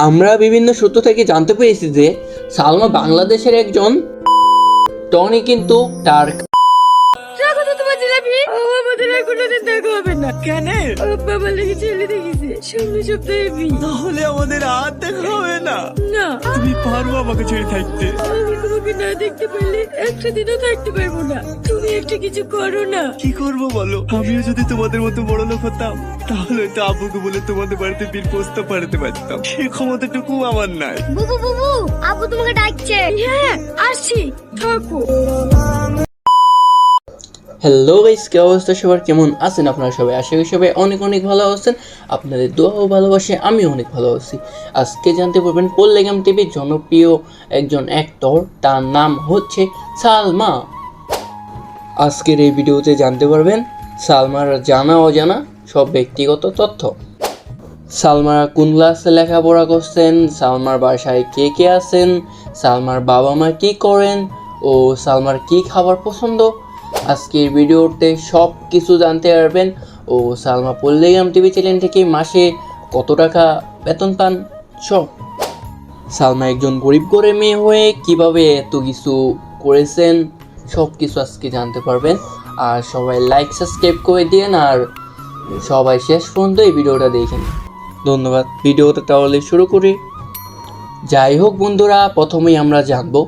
আমরা বিভিন্ন সূত্র থেকে জানতে পেরেছি যে সালমা বাংলাদেশের একজন টনি কিন্তু তার স্বাগত তোমার জিলাপি আমাদের আর কোনোদিন দেখা হবে না। কেন? বাবা লেগে ছেলে দেখেছে সামনে সপ্তাহে বিয়ে। তাহলে আমাদের আর দেখা হবে না। না তুমি পারো আমাকে ছেড়ে থাকতে? আমি তোমাকে না দেখতে পারলে একটা দিনও থাকতে পারবো না। তুমি একটা কিছু করো না। কি করবো বলো? আমিও যদি তোমাদের মতো বড় লোক হতাম তাহলে তো আব্বুকে বলে তোমাদের বাড়িতে বিয়ের প্রস্তাব পাঠাতে পারতাম। সে ক্ষমতাটুকু আমার নাই। বুবু বুবু আব্বু তোমাকে ডাকছে। হ্যাঁ আসছি, থাকো। হ্যালো গাইস, কি অবস্থা সবার? কেমন আছেন আপনারা সবাই? আশা করি সবাই অনেক অনেক ভালো আছেন। আপনাদের দোয়া ও ভালোবাসে আমি অনেক ভালো আছি। আজকে জানতে পারবেন পল্লেগাম টিভির জনপ্রিয় একজন অ্যাক্টর, তার নাম হচ্ছে সালমা। আজকের এই ভিডিওতে জানতে পারবেন সালমার জানা অজানা সব ব্যক্তিগত তথ্য। সালমা কোন ক্লাসে লেখাপড়া করছেন, সালমার বাসায় কে কে আছেন, সালমার বাবা মা কী করেন ও সালমার কী খাবার পছন্দ, আজকের ভিডিওতে সব কিছু জানতে পারবেন। ও সালমা পল্লেগাম টিভি চ্যানেল থেকে মাসে কত টাকা বেতন পান সব। সালমা একজন গরিব ঘরের মেয়ে হয়ে কিভাবে এত কিছু করেছেন সব কিছু আজকে জানতে পারবেন। আর সবাই লাইক সাবস্ক্রাইব করে দিন আর সবাই শেষ পর্যন্ত এই ভিডিওটা দেখেন। ধন্যবাদ। ভিডিওটা তাহলে শুরু করি। যাই হোক বন্ধুরা, প্রথমেই আমরা জানবো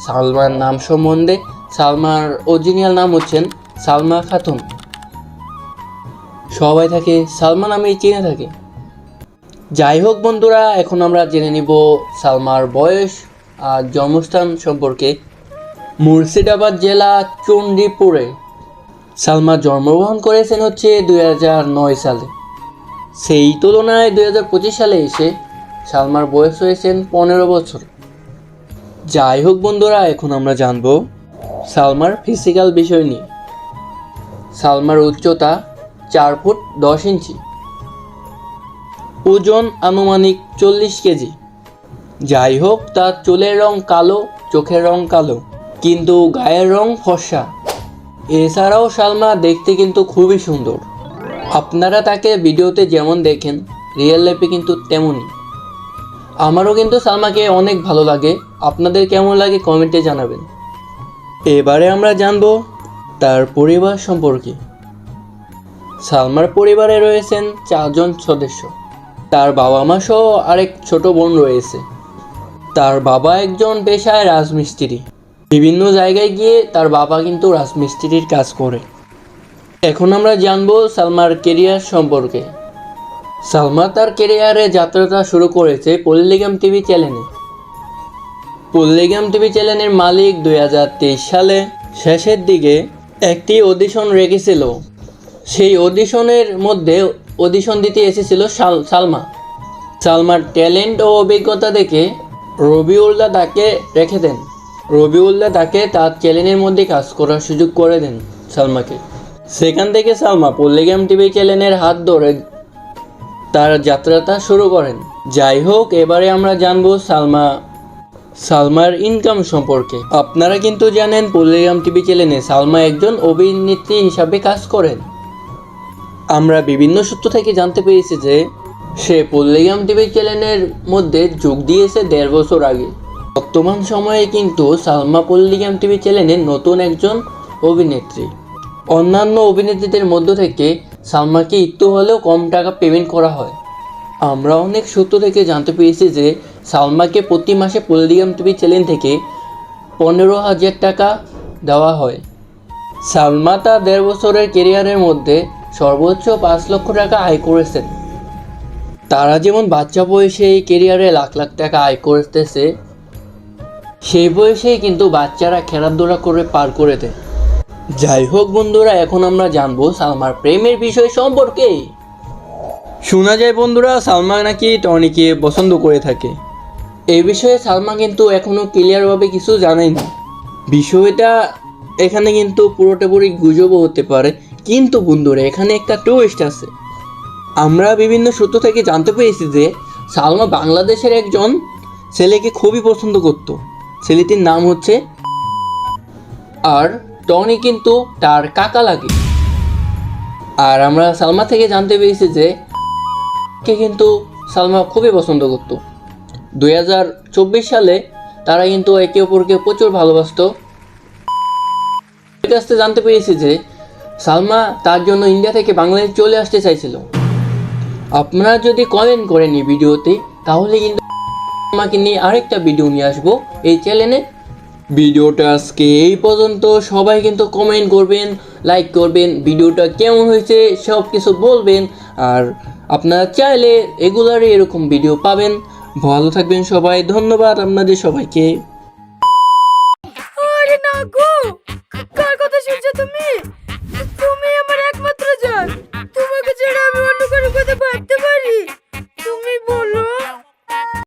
সালমার নাম সম্বন্ধে। সালমার অরিজিনাল নাম হচ্ছেন সালমা খাতুন। সবাই তাকে সালমা নামেই চিনে থাকে। যাই হোক বন্ধুরা, এখন আমরা জেনে নিব সালমার বয়স আর জন্মস্থান সম্পর্কে। মুর্শিদাবাদ জেলা চণ্ডীপুরে সালমা জন্মগ্রহণ করেছেন হচ্ছে 2009 সালে। সেই তুলনায় 2025 সালে এসে সালমার বয়স হয়েছেন 15 বছর। যাই হোক বন্ধুরা, এখন আমরা জানবো সালমার ফিজিক্যাল বিষয় নিয়ে। সালমার উচ্চতা 4 ফুট 10 ইঞ্চি, ওজন আনুমানিক 40 কেজি। যাই হোক, তার চুলের রং কালো, চোখের রং কালো, কিন্তু গায়ের রং ফর্সা। এছাড়াও সালমা দেখতে কিন্তু খুবই সুন্দর। আপনারা তাকে ভিডিওতে যেমন দেখেন রিয়েল লাইফে কিন্তু তেমনই। আমারও কিন্তু সালমাকে অনেক ভালো লাগে। আপনাদের কেমন লাগে কমেন্টে জানাবেন। এবারে আমরা জানবো তার পরিবার সম্পর্কে। সালমার পরিবারে রয়েছেন 4 জন সদস্য। তার বাবা মা সহ আরেক ছোট বোন রয়েছে। তার বাবা একজন পেশায় রাজমিস্ত্রি। বিভিন্ন জায়গায় গিয়ে তার বাবা কিন্তু রাজমিস্ত্রির কাজ করে। এখন আমরা জানবো সালমার কেরিয়ার সম্পর্কে। সালমা তার কেরিয়ারে যাত্রাটা শুরু করেছে পল্লেগাম টিভি চ্যানেলে। পল্লেগাম টিভি চ্যানেলের মালিক 2023 সালে শেষের দিকে একটি অডিশন রেখেছিল। সেই অডিশনের মধ্যে অডিশন দিতে এসেছিল সালমা। সালমার ট্যালেন্ট ও অভিজ্ঞতা দেখে রবিউল্লাহ তাকে রেখে দেন। রবিউল্লাহ তাকে তার চ্যানেলের মধ্যে কাজ করার সুযোগ করে দেন সালমাকে। সেখান থেকে সালমা পল্লেগাম টিভি চ্যানেলের হাত ধরে তার যাত্রাটা শুরু করেন। যাই হোক, এবারে আমরা জানবো সালমার ইনকাম সম্পর্কে। আপনারা কিন্তু জানেন পল্লেগাম টিভি চ্যানেলে সালমা একজন অভিনেত্রী হিসাবে কাজ করেন। আমরা বিভিন্ন সূত্র থেকে জানতে পেরেছি যে সে পল্লেগাম টিভি চ্যানেলের মধ্যে যোগ দিয়েছে 1.5 বছর আগে। বর্তমান সময়ে কিন্তু সালমা পল্লেগাম টিভি চ্যানেলের নতুন একজন অভিনেত্রী। অন্যান্য অভিনেত্রীদের মধ্য থেকে সালমাকে একটু হলেও কম টাকা পেমেন্ট করা হয়। আমরা অনেক সূত্র থেকে জানতে পেরেছি যে সালমাকে প্রতি মাসে পল্লেগাম টিভি চ্যানেল থেকে 15,000 টাকা দেওয়া হয়। সালমা তার 1.5 বছরের কেরিয়ারের মধ্যে সর্বোচ্চ 5 লক্ষ টাকা আয় করেছেন। তারা যেমন বাচ্চা বয়সে এই কেরিয়ারে লাখ লাখ টাকা আয় করতেছে, সেই বয়সেই কিন্তু বাচ্চারা খেলাধুলা করে পার করে দেয়। যাই হোক বন্ধুরা, এখন আমরা জানবো সালমার প্রেমের বিষয় সম্পর্কে। শোনা যায় বন্ধুরা সালমা নাকি টনিকে পছন্দ করে থাকে। এই বিষয়ে সালমা কিন্তু এখনও ক্লিয়ারভাবে কিছু জানায়নি। বিষয়টা এখানে কিন্তু পুরোটাপুরি গুজবও হতে পারে। কিন্তু বন্ধুরা, এখানে একটা টুইস্ট আছে। আমরা বিভিন্ন সূত্র থেকে জানতে পেরেছি যে সালমা বাংলাদেশের একজন ছেলেকে খুবই পছন্দ করত। ছেলেটির নাম হচ্ছে, আর টনি কিন্তু তার কাকা লাগে। আর আমরা সালমা থেকে জানতে পেরেছি যে কে কিন্তু সালমা খুবই পছন্দ করত। 2024 সালে তারা কিন্তু একে অপরকে প্রচুর ভালোবাসতো। কাছ থেকে জানতে পেরেছি যে সালমা তার জন্য ইন্ডিয়া থেকে বাংলাদেশ চলে আসতে চাইছিল। আপনারা যদি কমেন্ট করেন এই ভিডিওতে, তাহলে কিন্তু আমাকে নিয়ে আরেকটা ভিডিও নিয়ে আসবো এই চ্যানেলে। ভিডিওটা আজকে এই পর্যন্ত। সবাই কিন্তু কমেন্ট করবেন, লাইক করবেন, ভিডিওটা কেমন হয়েছে সব কিছু বলবেন। আর আপনারা চাইলে রেগুলারই এরকম ভিডিও পাবেন। ভালো থাকবেন সবাই, ধন্যবাদ আপনাদের সবাইকে। আরে না গো, কার কথা শুনছো তুমি?